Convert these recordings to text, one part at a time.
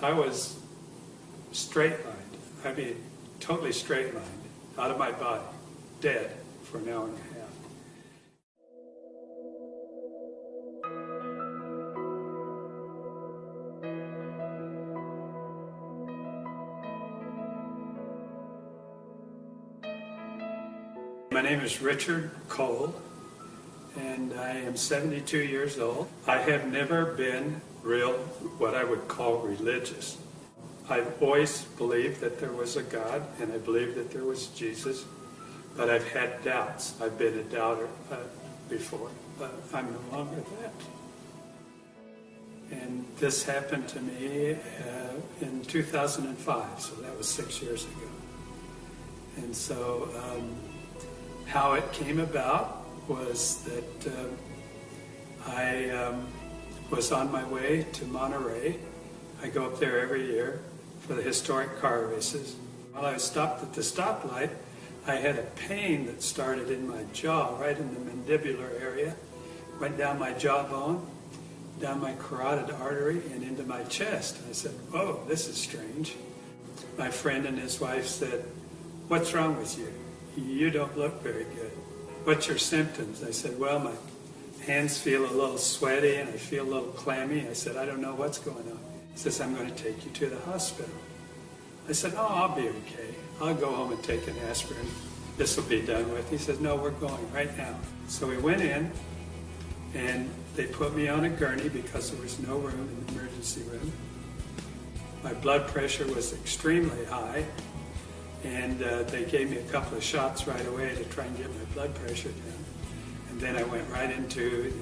I was straight-lined. I mean, totally straight-lined, out of my body, dead for an hour and a half. My name is Richard Cole, and I am 72 years old. I have never been what I would call religious. I've always believed that there was a God, and I believed that there was Jesus, but I've had doubts. I've been a doubter before, but I'm no longer that. And this happened to me in 2005, so that was 6 years ago. And so how it came about was that I was on my way to Monterey. I go up there every year for the historic car races. While I was stopped at the stoplight, I had a pain that started in my jaw, right in the mandibular area, went down my jawbone, down my carotid artery, and into my chest. I said, "Whoa, this is strange." My friend and his wife said, "What's wrong with you? You don't look very good. What's your symptoms?" I said, "Well, my hands feel a little sweaty and I feel a little clammy." I said, "I don't know what's going on." He says, "I'm going to take you to the hospital." I said, "Oh, I'll be okay. I'll go home and take an aspirin. This will be done with." He said, "No, we're going right now." So we went in and they put me on a gurney because there was no room in the emergency room. My blood pressure was extremely high, and they gave me a couple of shots right away to try and get my blood pressure down. And then I went right into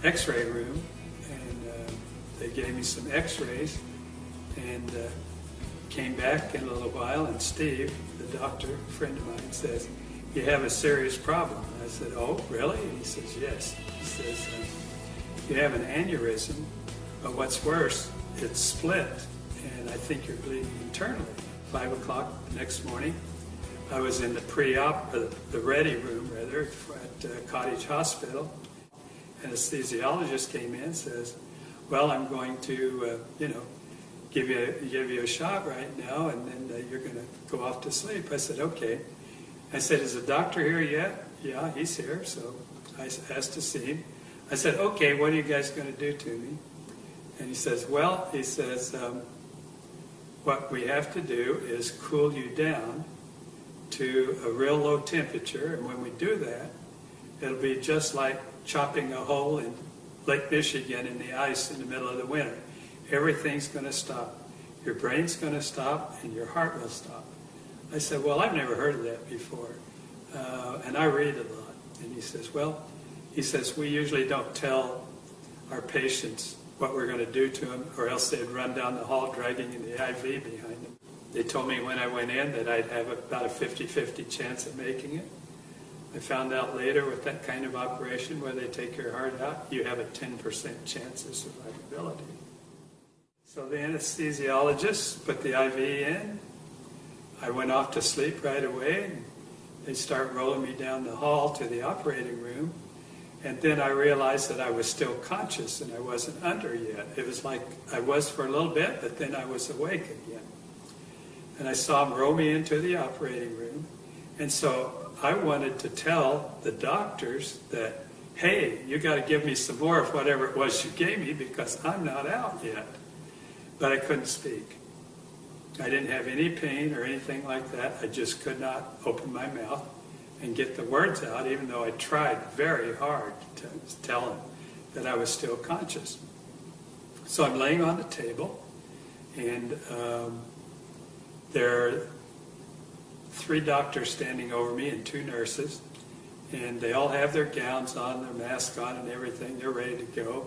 the x-ray room, and they gave me some x-rays, and came back in a little while, and Steve, the doctor, a friend of mine, says, "You have a serious problem." And I said, "Oh, really?" And he says, "Yes." He says, "You have an aneurysm, but what's worse, it's split, and I think you're bleeding internally." 5 o'clock the next morning, I was in the the ready room rather, at Cottage Hospital. Anesthesiologist came in and says, "Well, I'm going to, give you a shot right now, and then you're going to go off to sleep." I said, "Okay." I said, "Is the doctor here yet?" "Yeah, he's here." So I asked to see him. I said, "Okay, what are you guys going to do to me?" And he says, "Well," he says, "what we have to do is cool you down to a real low temperature, and when we do that, it'll be just like chopping a hole in Lake Michigan in the ice in the middle of the winter. Everything's going to stop. Your brain's going to stop, and your heart will stop." I said, "Well, I've never heard of that before, and I read a lot." And he says, "We usually don't tell our patients what we're going to do to them, or else they'd run down the hall dragging in the IV behind them." They told me when I went in that I'd have about a 50-50 chance of making it. I found out later with that kind of operation where they take your heart out, you have a 10% chance of survivability. So the anesthesiologist put the IV in. I went off to sleep right away, and they start rolling me down the hall to the operating room. And then I realized that I was still conscious and I wasn't under yet. It was like I was for a little bit, but then I was awake again. And I saw them roll me into the operating room. And so I wanted to tell the doctors that, "Hey, you got to give me some more of whatever it was you gave me because I'm not out yet." But I couldn't speak. I didn't have any pain or anything like that. I just could not open my mouth and get the words out, even though I tried very hard to tell them that I was still conscious. So I'm laying on the table, and there are 3 doctors standing over me and 2 nurses, and they all have their gowns on, their masks on and everything. They're ready to go.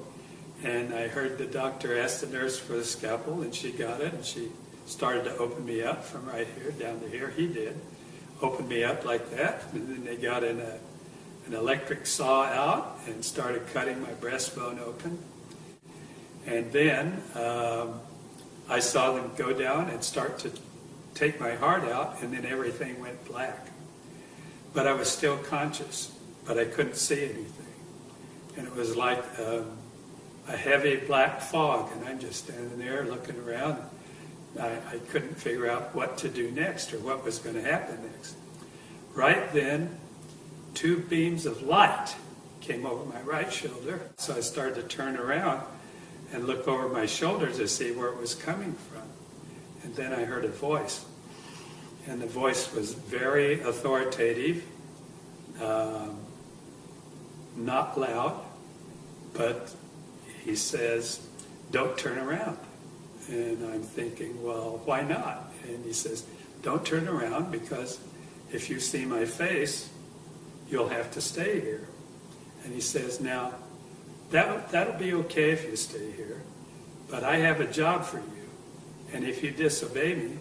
And I heard the doctor ask the nurse for the scalpel, and she got it, and she started to open me up from right here down to here. He did. Opened me up like that, and then they got an electric saw out and started cutting my breastbone open. And then I saw them go down and start to take my heart out, and then everything went black. But I was still conscious, but I couldn't see anything. And it was like a heavy black fog, and I'm just standing there looking around. I couldn't figure out what to do next or what was going to happen next. Right then, two beams of light came over my right shoulder. So I started to turn around and look over my shoulder to see where it was coming from. And then I heard a voice. And the voice was very authoritative, not loud, but he says, "Don't turn around." And I'm thinking, well, why not? And he says, "Don't turn around, because if you see my face, you'll have to stay here." And he says, "Now, that'll be okay if you stay here, but I have a job for you. And if you disobey me,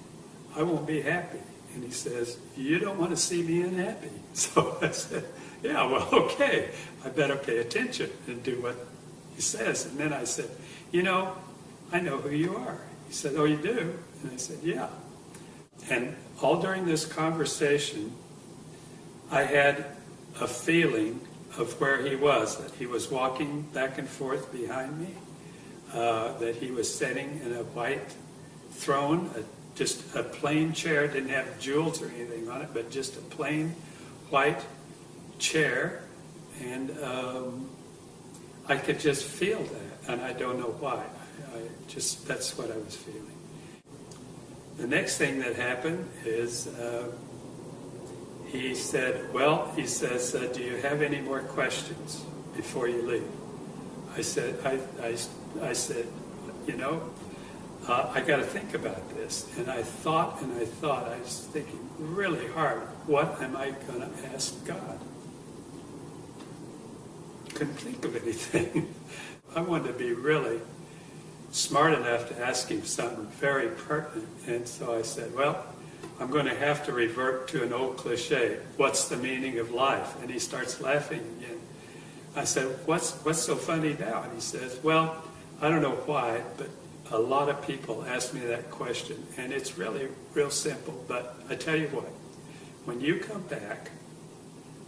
I won't be happy." And he says, "You don't want to see me unhappy." So I said, "Yeah, well, okay. I better pay attention and do what he says." And then I said, "I know who you are." He said, "Oh, you do?" And I said, "Yeah." And all during this conversation, I had a feeling of where he was, that he was walking back and forth behind me, that he was sitting in a white throne, just a plain chair, didn't have jewels or anything on it, but just a plain white chair. And I could just feel that, and I don't know why. That's what I was feeling. The next thing that happened is he said, "Do you have any more questions before you leave?" I said, I said, I got to think about this. And I thought, I was thinking really hard, what am I going to ask God? Couldn't think of anything. I wanted to be really smart enough to ask him something very pertinent. And so I said, well, I'm going to have to revert to an old cliche. What's the meaning of life? And he starts laughing again. I said, what's so funny now? And he says, well, I don't know why, but a lot of people ask me that question. And it's really real simple. But I tell you what, when you come back,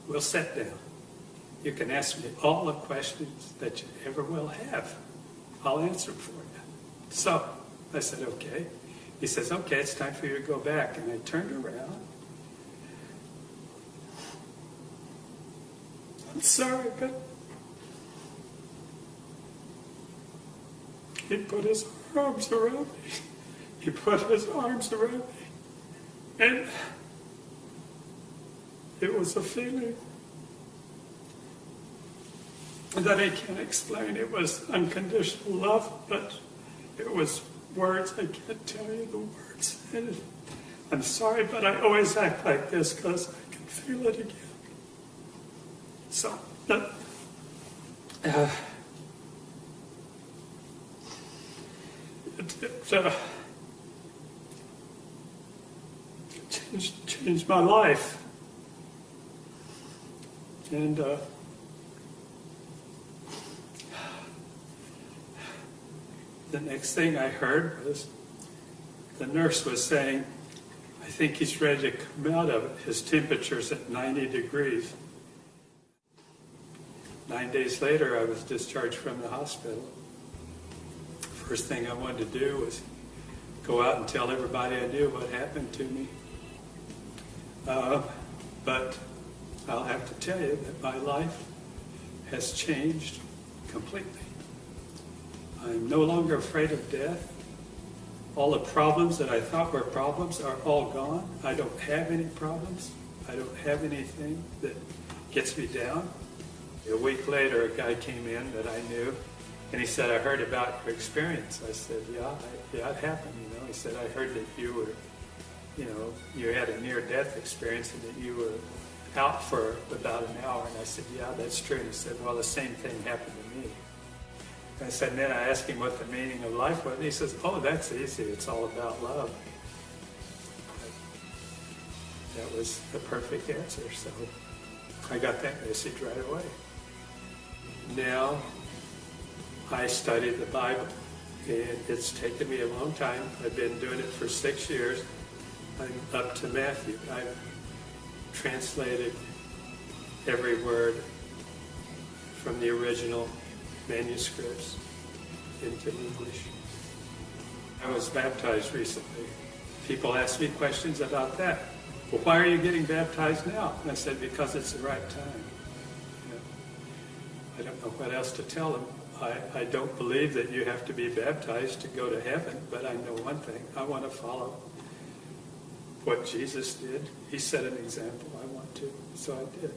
we'll sit down. You can ask me all the questions that you ever will have. I'll answer them for you. So I said, okay. He says, okay, it's time for you to go back. And I turned around. I'm sorry, but he put his arms around me. He put his arms around me. And it was a feeling that I can't explain. It was unconditional love, but it was words. I can't tell you the words. And I'm sorry, but I always act like this because I can feel it again. So, it changed my life. And the next thing I heard was the nurse was saying, I think he's ready to come out of it. His temperature's at 90 degrees. 9 days later, I was discharged from the hospital. First thing I wanted to do was go out and tell everybody I knew what happened to me. But I'll have to tell you that my life has changed completely. I'm no longer afraid of death. All the problems that I thought were problems are all gone. I don't have any problems. I don't have anything that gets me down. A week later, a guy came in that I knew, and he said, I heard about your experience. I said, yeah, it happened. He said, I heard that you were, you had a near-death experience and that you were out for about an hour. And I said, yeah, that's true. And he said, well, the same thing happened to me. I said, and then I asked him what the meaning of life was. And he says, oh, that's easy. It's all about love. That was the perfect answer. So I got that message right away. Now I study the Bible. And it's taken me a long time. I've been doing it for 6 years. I'm up to Matthew. I've translated every word from the original manuscripts. into English. I was baptized recently. People ask me questions about that. Well, why are you getting baptized now? And I said, because it's the right time. You know, I don't know what else to tell them. I don't believe that you have to be baptized to go to heaven, but I know one thing. I want to follow what Jesus did. He set an example. I want to, so I did.